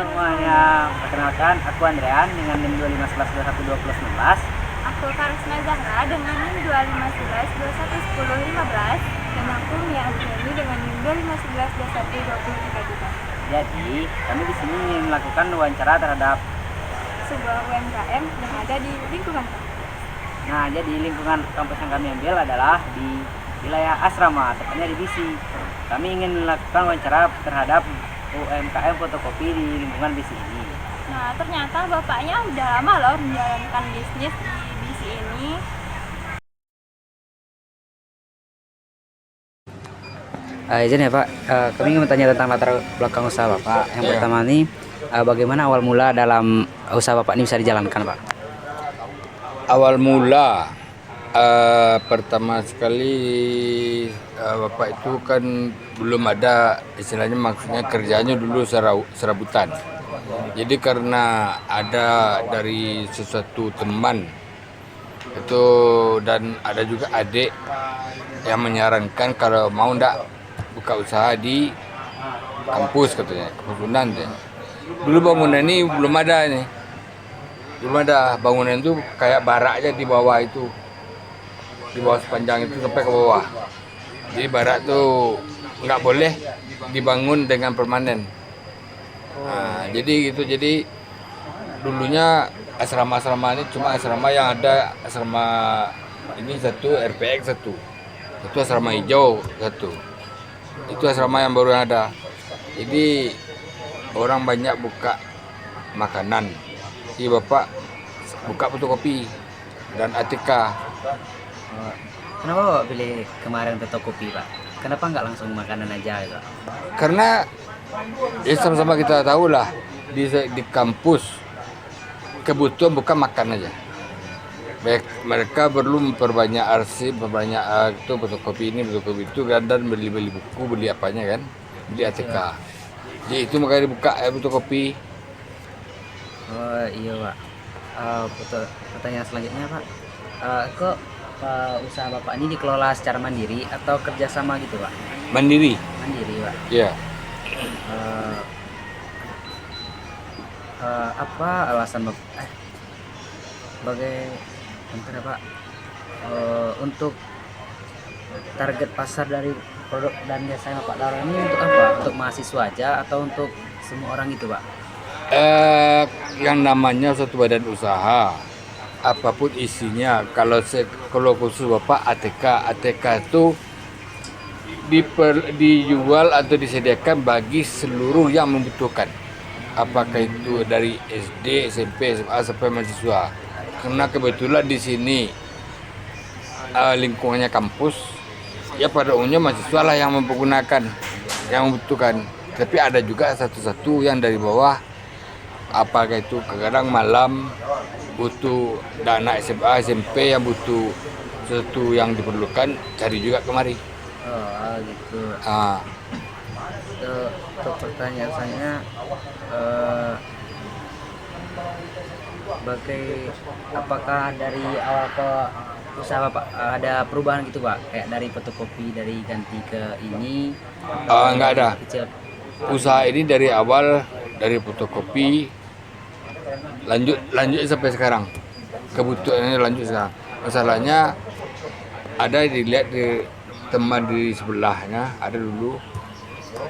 semuanya, perkenalkan aku Andrean dengan NIM 2511212019. Aku Karisma Zahra dengan NIM 2511211015 dan aku Mia Apriani dengan NIM 2511212033. Jadi, kami di sini ingin melakukan wawancara terhadap Sebuah UMKM yang ada di lingkungan kampus. Nah, jadi lingkungan kampus yang kami ambil adalah di wilayah asrama, tepatnya di BISI. Kami ingin melakukan wawancara terhadap UMKM fotokopi di lingkungan BISI ini. Nah, ternyata bapaknya udah lama loh menjalankan bisnis di BISI ini. Izin ya Pak, kami ingin bertanya tentang latar belakang usaha Bapak. Yang pertama nih, bagaimana awal mula dalam usaha Bapak ini bisa dijalankan Pak? Awal mula pertama sekali Bapak itu kan belum ada istilahnya, maksudnya kerjanya dulu serabutan. Jadi karena ada dari sesuatu teman itu dan ada juga adik yang menyarankan kalau mau ndak buka usaha di kampus, katanya kampus Unan. Dulu bangunan ini belum ada nih. Belum ada bangunan itu, kayak barak aja di bawah itu. Di bawah sepanjang itu sampai ke bawah. Jadi barak tuh nggak boleh dibangun dengan permanen. Nah, jadi gitu. Jadi dulunya asrama-asrama ini cuma asrama yang ada asrama ini satu, RPX satu. Itu asrama hijau satu. Itu asrama yang baru ada. Jadi orang banyak buka makanan. Jadi Bapak buka fotokopi dan ATK. Kenapa Bapak pilih kemarin fotokopi Pak? Kenapa nggak langsung makanan aja Pak? Karena ya sama-sama kita tahu lah, di kampus kebutuhan bukan makan aja. Baik, mereka perlu memperbanyak arsip, memperbanyak itu fotokopi ini, fotokopi itu, dan beli-beli buku, beli apanya kan, beli ATK. Jadi itu makanya dibuka fotokopi. Oh iya Pak. Pertanyaan selanjutnya Pak, kok usaha Bapak ini dikelola secara mandiri atau kerjasama gitu Pak? Mandiri. Mandiri Pak. Ya. Eh, apa alasan Bapak? Bentar ya Pak. Untuk target pasar dari produk dan jasa yang Bapak taruh ini untuk apa? Untuk mahasiswa aja atau untuk semua orang itu Pak? Yang namanya suatu badan usaha, apapun isinya, kalau khusus Bapak ATK itu dijual atau disediakan bagi seluruh yang membutuhkan, apakah itu dari SD, SMP, SMA sampai mahasiswa. Karena kebetulan di sini lingkungannya kampus, ya pada umumnya mahasiswa lah yang mempergunakan, yang membutuhkan. Tapi ada juga satu-satu yang dari bawah, apakah itu kadang malam butuh dana SMA, SMP yang butuh sesuatu yang diperlukan, cari juga kemari. Oh gitu. Ah. Untuk pertanyaan saya, apakah dari awal ke usaha Pak ada perubahan gitu Pak? Kayak dari fotokopi dari ganti ke ini? Nggak ada. Kecil. Usaha ini dari awal, dari fotokopi lanjut sampai sekarang. Kebutuhannya lanjut sekarang. Masalahnya ada dilihat di teman di sebelahnya, ada dulu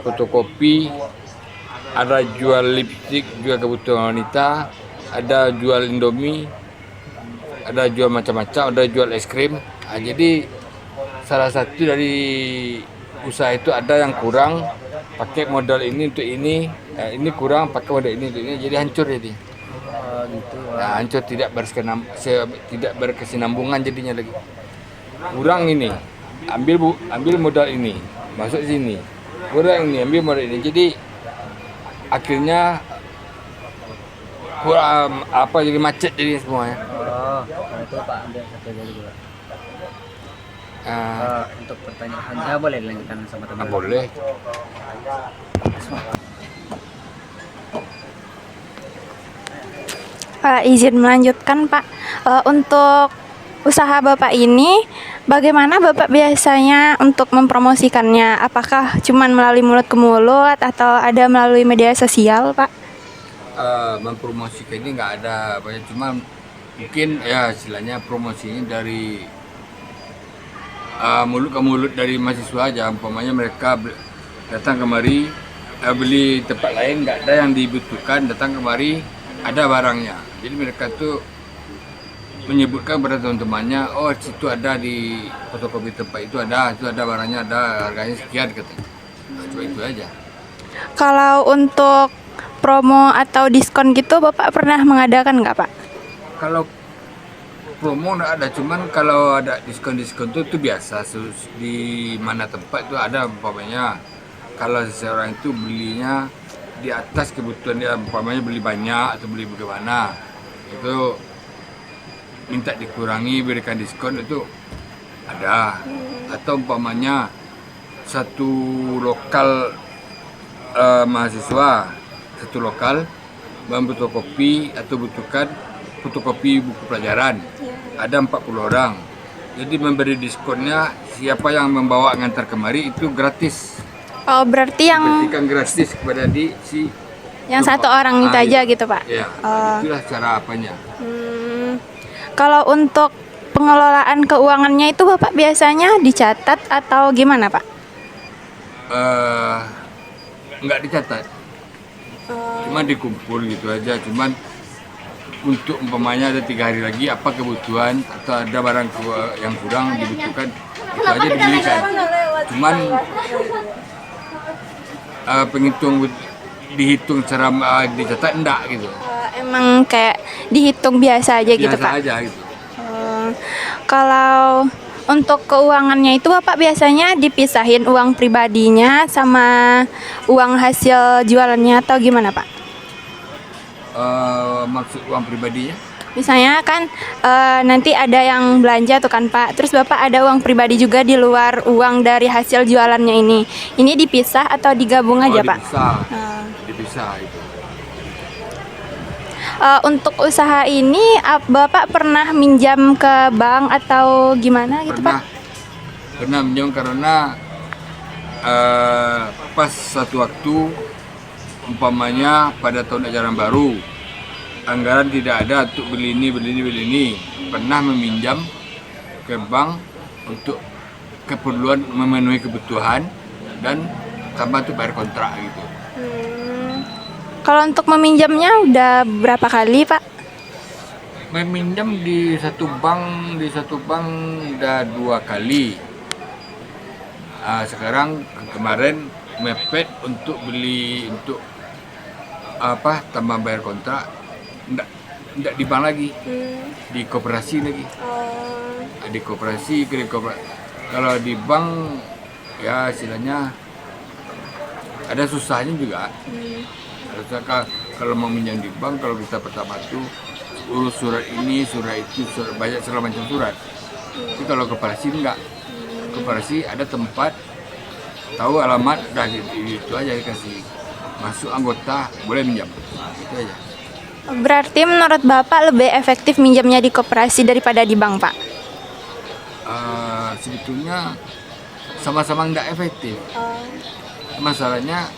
fotokopi, ada jual lipstik, jual kebutuhan wanita, ada jual Indomie, ada jual macam-macam, ada jual es krim. Nah, jadi salah satu dari usaha itu ada yang kurang, pakai modal ini untuk ini kurang, pakai modal ini untuk ini, jadi hancur jadi. Oh gitu. Nah, hancur, tidak berkesinambungan jadinya lagi. Kurang ini, ambil modal ini, masuk sini. Kurang ini, ambil modal ini. Jadi akhirnya kurang jadi macet jadi semuanya. Oh, kalau itu Pak ambil satu aja dulu Pak. Untuk pertanyaan selanjutnya boleh dilanjutkan sama teman? Boleh. Izin melanjutkan Pak. Untuk usaha Bapak ini, bagaimana Bapak biasanya untuk mempromosikannya? Apakah cuma melalui mulut ke mulut atau ada melalui media sosial Pak? mempromosikan ini nggak ada banyak, cuma mungkin ya istilahnya promosinya dari mulut ke mulut dari mahasiswa aja. Umpamanya mereka datang kemari beli tempat lain nggak ada yang dibutuhkan, datang kemari ada barangnya. Jadi mereka tuh menyebutkan pada teman-temannya, oh situ ada di fotokopi tempat itu ada barangnya, ada harganya sekian katanya. Cuma itu aja. Kalau untuk promo atau diskon gitu Bapak pernah mengadakan nggak Pak? Kalau promo nggak ada, cuman kalau ada diskon-diskon itu biasa di mana tempat itu ada. Umpamanya kalau seseorang itu belinya di atas kebutuhan dia, umpamanya beli banyak atau beli bagaimana, itu minta dikurangi, berikan diskon, itu ada. Atau umpamanya satu lokal mahasiswa, satu lokal memfotokopi atau butuhkan fotokopi buku pelajaran, ada 40 orang, jadi memberi diskonnya siapa yang membawa ngantar kemari itu gratis. Oh berarti yang Berikan gratis kepada si yang satu orang itu aja gitu Pak? Ya, Oh. itulah cara apanya. Kalau untuk pengelolaan keuangannya itu Bapak biasanya dicatat atau gimana Pak? Nggak dicatat, cuma dikumpul gitu aja. Cuman untuk umpamanya ada 3 hari lagi apa kebutuhan atau ada barang yang kurang dibutuhkan, itu aja dibelikan. Cuman penghitung dihitung secara dicatat enggak gitu. Emang kayak dihitung biasa aja gitu Biasa Pak? aja gitu. Kalau untuk keuangannya itu Bapak biasanya dipisahin uang pribadinya sama uang hasil jualannya atau gimana Pak? Maksud uang pribadinya? Misalnya kan nanti ada yang belanja tuh kan Pak, terus Bapak ada uang pribadi juga di luar uang dari hasil jualannya ini. Ini dipisah atau digabung aja Pak? Dipisah itu. Untuk usaha ini Bapak pernah minjam ke bank atau gimana gitu Pak? Pernah minjam karena pas satu waktu umpamanya pada tahun ajaran baru anggaran tidak ada untuk beli ini, pernah meminjam ke bank untuk keperluan memenuhi kebutuhan dan tambah untuk bayar kontrak gitu. Kalau untuk meminjamnya udah berapa kali Pak? Meminjam di satu bank udah 2 kali. Sekarang kemarin mepet untuk beli untuk tambah bayar kontrak, enggak di bank lagi, di koperasi lagi. Di koperasi, kalau di bank ya istilahnya ada susahnya juga. Kalau mau minjam di bank, kalau kita pertama itu urus surat ini, surat itu, banyak segala macam surat. Tapi kalau koperasi enggak, koperasi ada tempat, tahu alamat, udah itu aja dikasih masuk anggota, boleh minjam, itu aja. Berarti menurut Bapak lebih efektif minjamnya di koperasi daripada di bank Pak? Sebetulnya sama-sama enggak efektif. Masalahnya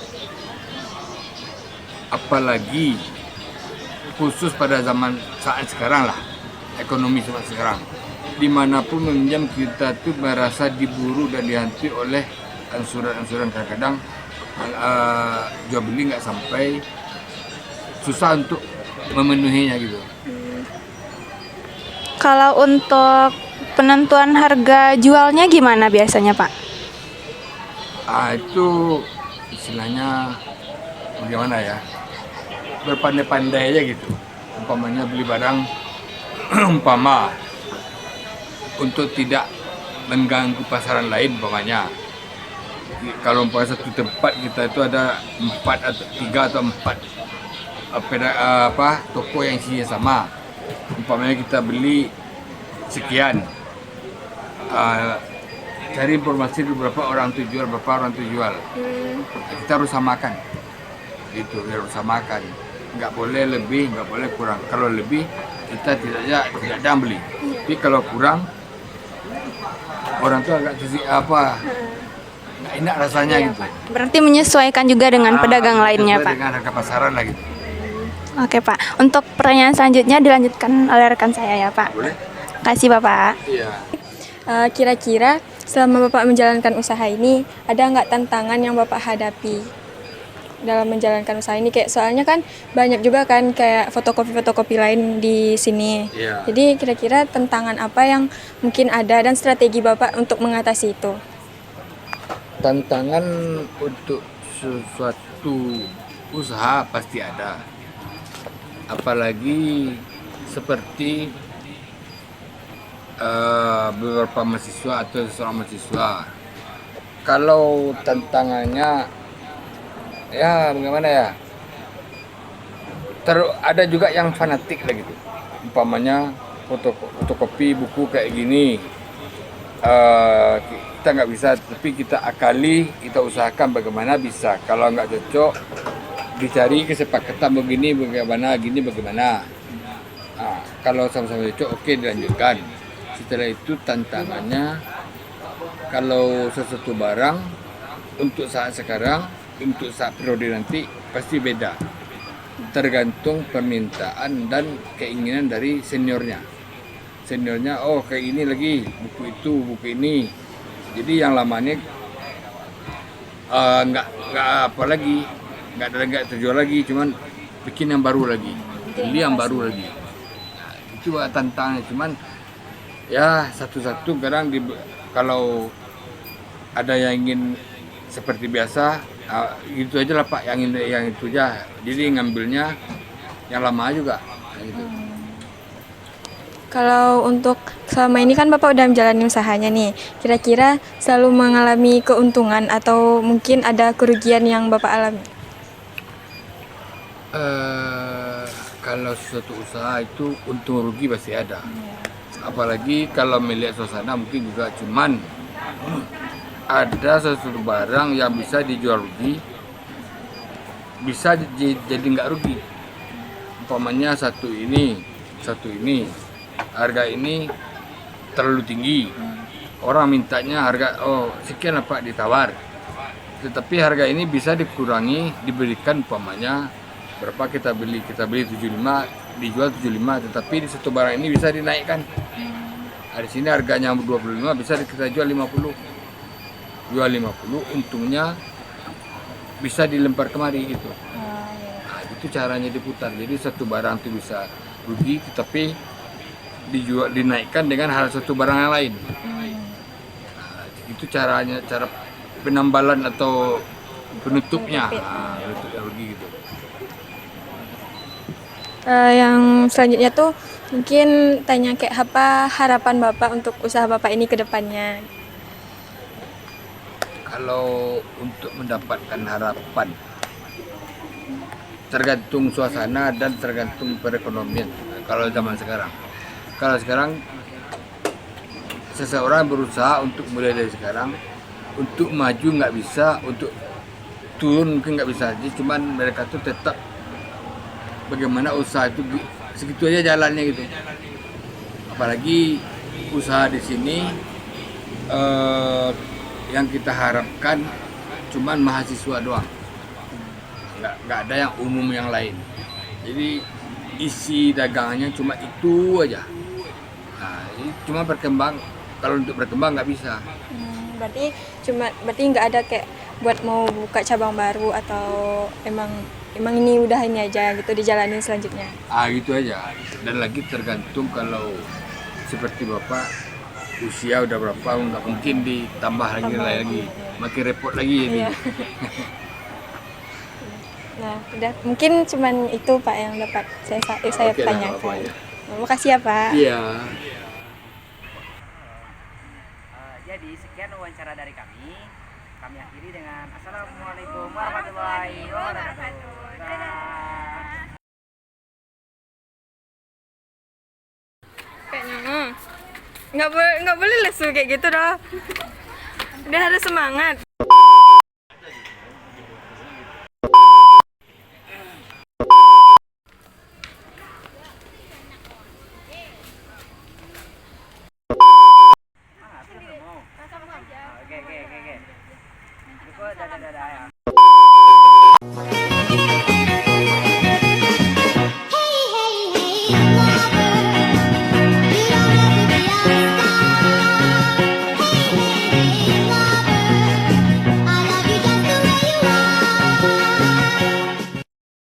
apalagi khusus pada zaman saat sekarang lah, ekonomi seperti sekarang, dimanapun meminjam kita tuh merasa diburu dan dihantui oleh ansuran-ansuran. Kadang-kadang jual beli nggak sampai, susah untuk memenuhinya gitu. Kalau untuk penentuan harga jualnya gimana biasanya Pak? Itu istilahnya bagaimana ya, berpandai-pandai aja gitu. Umpamanya beli barang umpama untuk tidak mengganggu pasaran lain, umpamanya kalau umpamanya satu tempat kita itu ada 4 atau 3 atau 4 toko yang isinya sama, umpamanya kita beli sekian, cari informasi berapa orang tuh jual, kita harus samakan. Itu harus samakan, nggak boleh lebih, nggak boleh kurang. Kalau lebih kita tidak ada yang beli, tapi kalau kurang orang tuh agak nggak enak rasanya gitu. Berarti menyesuaikan juga dengan pedagang lainnya Pak? Dengan harga pasaran lah gitu. Oke Pak, untuk pertanyaan selanjutnya dilanjutkan oleh rekan saya ya Pak. Boleh? Kasih Bapak. Iya. Kira-kira selama Bapak menjalankan usaha ini, ada nggak tantangan yang Bapak hadapi dalam menjalankan usaha ini? Kayak soalnya kan banyak juga kan kayak fotokopi-fotokopi lain di sini. Iya. Jadi kira-kira tantangan apa yang mungkin ada dan strategi Bapak untuk mengatasi itu? Tantangan untuk sesuatu usaha pasti ada. Apalagi seperti beberapa mahasiswa atau seorang mahasiswa. Kalau tantangannya ya bagaimana ya? Ada juga yang fanatik lah gitu. Umpamanya fotokopi buku kayak gini. Kita nggak bisa, tapi kita akali, kita usahakan bagaimana bisa. Kalau nggak cocok, dicari kesepakatan begini bagaimana, gini bagaimana. Nah, kalau sama-sama cocok, oke dilanjutkan. Setelah itu tantangannya, kalau sesuatu barang untuk saat sekarang, untuk saat periode nanti pasti beda. Tergantung permintaan dan keinginan dari seniornya. Seniornya, oh kayak ini lagi, buku itu, buku ini. Jadi yang lamanya nggak apa lagi, nggak terjual lagi, cuman bikin yang baru lagi, beli yang baru lagi. Nah, itu tantangannya, cuman ya satu-satu kadang kalau ada yang ingin seperti biasa, gitu aja lah Pak, yang itu aja. Jadi ngambilnya yang lama juga. Nah, gitu. Kalau untuk selama ini kan Bapak udah menjalani usahanya nih, kira-kira selalu mengalami keuntungan atau mungkin ada kerugian yang Bapak alami? Kalau suatu usaha itu untung rugi pasti ada. Apalagi kalau melihat suasana mungkin juga cuman ada sesuatu barang yang bisa dijual rugi, bisa jadi nggak rugi. Umpamanya satu ini harga ini terlalu tinggi, orang mintanya harga sekian lah Pak, ditawar, tetapi harga ini bisa dikurangi, diberikan umpamanya berapa kita beli 75, dijual 75, tetapi di satu barang ini bisa dinaikkan. Nah, di sini harganya 25, bisa kita jual 50, untungnya bisa dilempar kemari gitu. Nah, itu caranya diputar. Jadi satu barang itu bisa rugi, tetapi dijual, dinaikkan dengan hal satu barang yang lain. Nah, itu caranya, cara penambalan atau penutupnya. Nah, penutup yang rugi gitu. Yang selanjutnya tuh mungkin tanya kayak apa harapan Bapak untuk usaha Bapak ini ke depannya? Kalau untuk mendapatkan harapan, tergantung suasana dan tergantung perekonomian. Kalau zaman sekarang, kalau sekarang seseorang berusaha untuk mulai dari sekarang, untuk maju nggak bisa, untuk turun mungkin nggak bisa. Jadi cuman mereka tuh tetap bagaimana usaha itu segitu aja jalannya gitu. Apalagi usaha di sini yang kita harapkan cuman mahasiswa doang, nggak ada yang umum yang lain. Jadi isi dagangannya cuma itu aja. Nah, ini cuma berkembang. Kalau untuk berkembang nggak bisa. Berarti nggak ada kayak buat mau buka cabang baru atau emang ini udah ini aja gitu dijalanin selanjutnya. Gitu aja. Dan lagi tergantung kalau seperti Bapak usia udah berapa, nggak mungkin ditambah lagi, makin repot lagi jadi. Iya. Nah, udah mungkin cuman itu Pak yang dapat saya Oke, tanyakan. ya. Terima kasih ya Pak. Iya. Jadi sekian wawancara dari kami. Kami akhiri dengan Assalamualaikum warahmatullahi wabarakatuh. Kayaknya nggak boleh lesu kayak gitu dah. Udah harus semangat. Oke. Dadah ya.